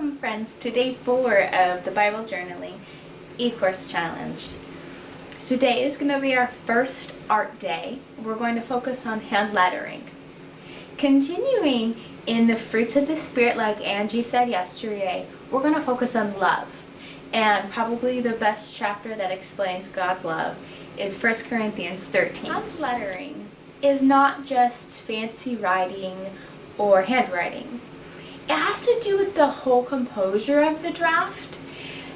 Welcome friends to day 4 of the Bible Journaling eCourse Challenge. Today is going to be our first art day. We're going to focus on hand lettering. Continuing in the fruits of the Spirit, like Angie said yesterday, we're going to focus on love. And probably the best chapter that explains God's love is 1 Corinthians 13. Hand lettering is not just fancy writing or handwriting. It has to do with the whole composure of the draft.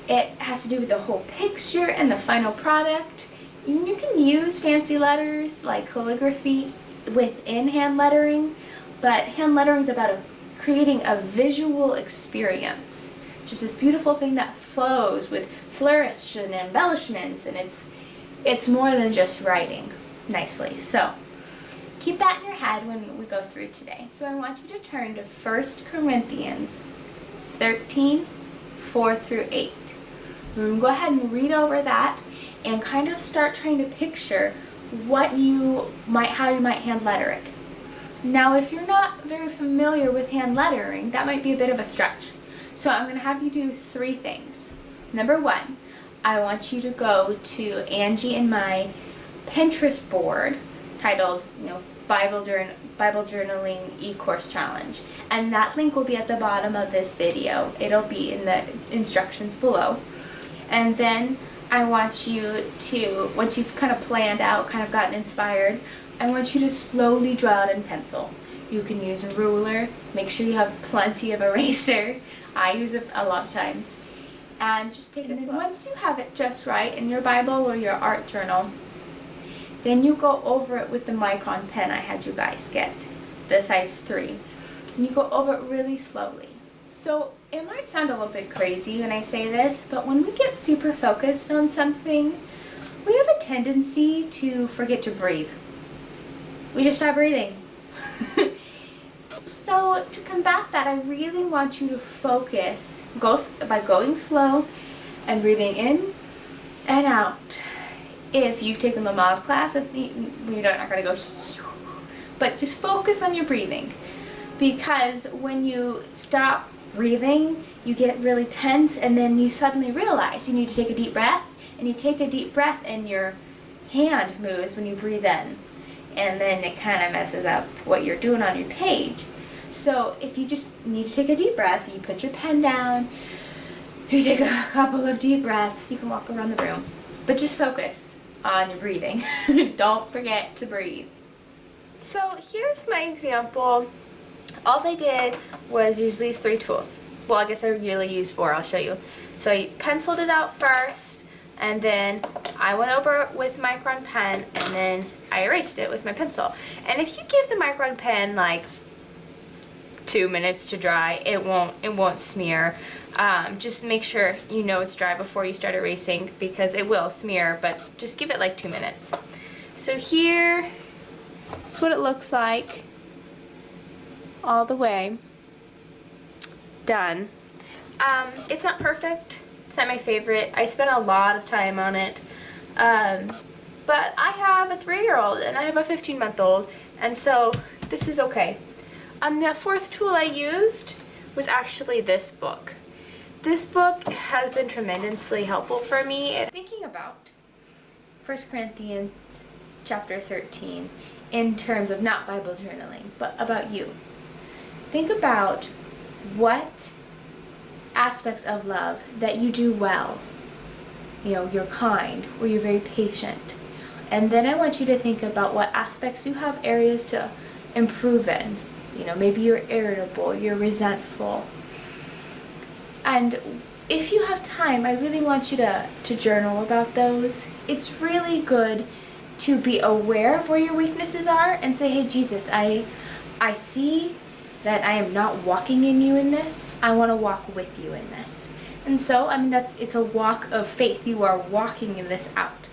It has to do with the whole picture and the final product. You can use fancy letters like calligraphy within hand lettering, but hand lettering is about creating a visual experience. Just this beautiful thing that flows with flourishes and embellishments, and it's more than just writing nicely. So keep that in your head when we go through today. So I want you to turn to 1 Corinthians 13, 4 through 8. We're going to go ahead and read over that and kind of start trying to picture how you might hand letter it. Now, if you're not very familiar with hand lettering, that might be a bit of a stretch. So I'm going to have you do 3 things. Number 1, I want you to go to Angie and my Pinterest board titled, Bible Journaling eCourse Challenge. And that link will be at the bottom of this video. It'll be in the instructions below. And then I want you to, once you've kind of planned out, kind of gotten inspired, I want you to slowly draw out in pencil. You can use a ruler. Make sure you have plenty of eraser. I use it a lot of times. And just take it slow. Once you have it just right in your Bible or your art journal, then you go over it with the Micron pen I had you guys get, the size 3. And you go over it really slowly. So it might sound a little bit crazy when I say this, but when we get super focused on something, we have a tendency to forget to breathe. We just stop breathing. So to combat that, I really want you to focus by going slow and breathing in and out. If you've taken Lama's class, you're not going to go, but just focus on your breathing. Because when you stop breathing, you get really tense, and then you suddenly realize you need to take a deep breath, and you take a deep breath and your hand moves when you breathe in. And then it kind of messes up what you're doing on your page. So if you just need to take a deep breath, you put your pen down, you take a couple of deep breaths, you can walk around the room. But just focus on your breathing. Don't forget to breathe. So here's my example. All I did was use these 3 tools. Well, I guess I really used 4. I'll show you. So I penciled it out first, and then I went over it with Micron pen, and then I erased it with my pencil. And if you give the Micron pen like 2 minutes to dry, it won't smear. Just make sure you know it's dry before you start erasing, because it will smear, but just give it like 2 minutes. So here is what it looks like all the way done. It's not perfect. It's not my favorite. I spent a lot of time on it. But I have a 3-year-old and I have a 15-month-old, and so this is okay. The 4th tool I used was actually this book. This book has been tremendously helpful for me. Thinking about 1 Corinthians chapter 13 in terms of not Bible journaling, but about you. Think about what aspects of love that you do well. You're kind, or you're very patient. And then I want you to think about what aspects you have areas to improve in. Maybe you're irritable, you're resentful. And if you have time, I really want you to journal about those. It's really good to be aware of where your weaknesses are and say, hey, Jesus, I see that I am not walking in you in this. I want to walk with you in this. And so, it's a walk of faith. You are walking in this out.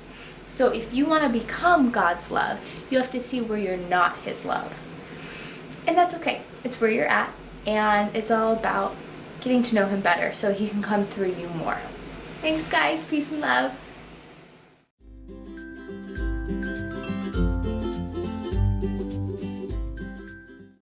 So if you want to become God's love, you have to see where you're not His love. And that's okay. It's where you're at, and it's all about getting to know Him better so He can come through you more. Thanks, guys. Peace and love.